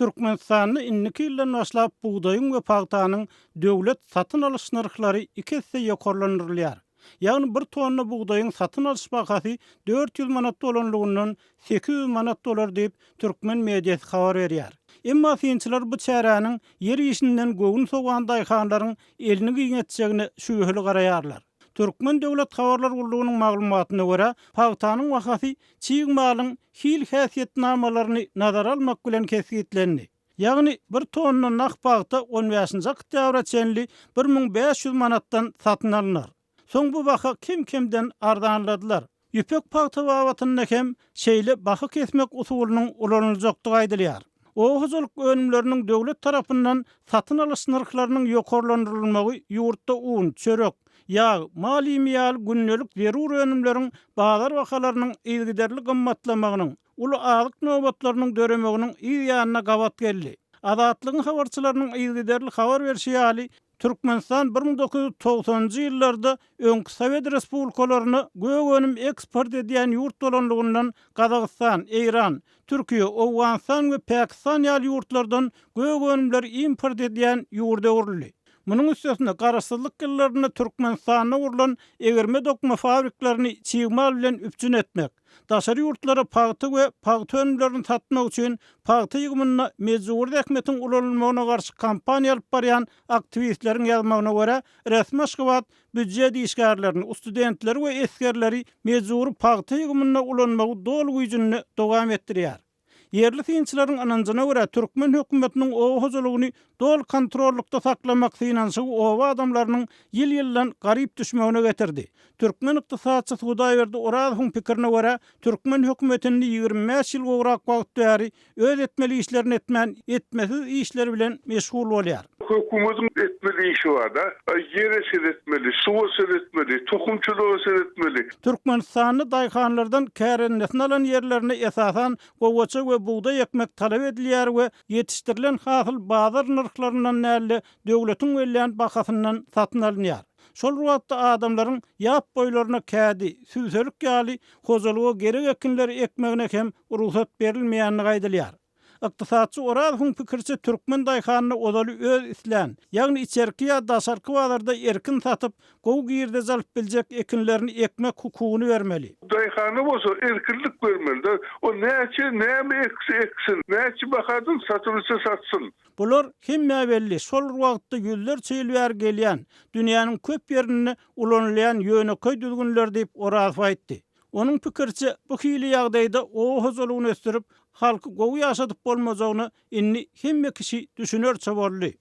Türkmenistanyny inniki ýyldan başlap buğdaýyň we pagtanyň döwlet satyn alyş narhlary 2 hisse ýokarlandyrylýar. Ýagny 1 tonna buğdaýyň satyn alyş bahasy 400 manat bolanlygyndan 800 manat dolar diýip türkmen mediýasy habar berýär. Emma synçylar bu çäräniň ýer ýeşinden göwün soğan daýhanlaryň elini giňetjegini şübheli garaýarlar. Türkmen Döwlet Habarlar Gurulunyň maglumatyna görä, pagtanyň bahasy çiğ malyň hil häsiýetnamalaryny nazara almak bilen kesgitlendi. Ýagny 1 tonna nak pagta 15-nji oktýabra çenli 1500 manatdan satyn alynýar. Soň bu baha kim-kimden arzanladylar. Ýüpek pagta babatyna hem şeýle baha kesmek usulynyň ulanyljakdygy aýdylýar. Oğuzluk önümlerinin döwlet tarapyndan satyn alyş narhlarynyň ýokarlandyrylmagy ýurtda un, çörek, ýağ, mal-ýymyal günnelik zerur önümleriň bazar bahalarynyň ýygyderli gymmatlamagynyň, uly azyk nöwbatlarynyň döremeginiň ýa-ýanyna gawat geldi. Azatlygyň habarçylarynyň ýygyderli habar berişi ýaly Türkmenistan 1990-njy ýyllarda öňkü Sowet respublikalaryna göwönüm eksport edýän ýurt bolanlygyndan Gazagystan, Eýran, Türkiýe, Owganistan we Pakistan ýaly ýurtlardan göwönümler import edýän ýurda uruly. Munyň üstesine garaşsyzlyk ýyllaryna Türkmenistana urulan egerme dokma fabriklaryny çiğmal bilen üpçün etmek, daşary ýurtlara pagty we pagty önümlerini satmak üçin pagty ýygymyna mejburi häkmetiň ulanylmagyna garşy kampaniýa alyp barýan aktivistleriň ýazmagyna görä, resmi Aşgabat büdjet işgärlerini, studentleri we eskerleri mejburi pagty ýygymyna ulanmagy dol güýjünü dowam etdirýär. Yerli synçylaryň ananjyna görä Türkmen hökümetiniň owahyjylygyny dol kontrollukda saklamak synanşy owa adamlarynyň ýyl-ýyldan garyp düşmegine getirdi. Türkmen ykdysatçy Hudaýberdi Orazowyň pikirine görä Türkmen hökümetini 25 ýyl gowrak wagt bäri öz etmeli işlerini etmesiz işler bilen meşgul bolýar. Hökümetin etmeli işi var da, yere seretmeli, suwa seretmeli, tohumçuluğa seretmeli. Türkmenistanyny daýhanlardan kärennesini alan ýerlerine esasan gowaça we buğday ekmek talap edilýär we ýetişdirilen hasyl bazar narhlaryndan näle döwletiň welýän bahasyndan satyn alynýar. Şol ruwatda adamlaryň ýap boýlaryna kädi, süýselik ýaly hojalyga gerek ekinleri ekmegine hem ruhsat berilmeýänligi aýdylýar. Ykdysatçy Orazowyň pikirçe türkmen daýhanyny odaly öz islen, ýagny içerki ýa daşarky bazarda erkin satyp, gowy giýerde jalyp biljek ekinlerini ekmek hukugyny bermeli. Daýhany bolsa erkinlik bermeli. O näme eksin, näçe bahadyn satylsa satsyn. Bular hemme belli, şol wagtda ýüllerçe ýyl bäri gelýän, dünýäniň köp ýerini ulanylýan ýöneköy düzgünler diýip Orazow aýtdy. Onun pikirçe bu hili ýagdaýda o hojalygyny ösdürip halky gowy ýaşadyp bolmajagyny inni hemme kişi düşünerçe boldy.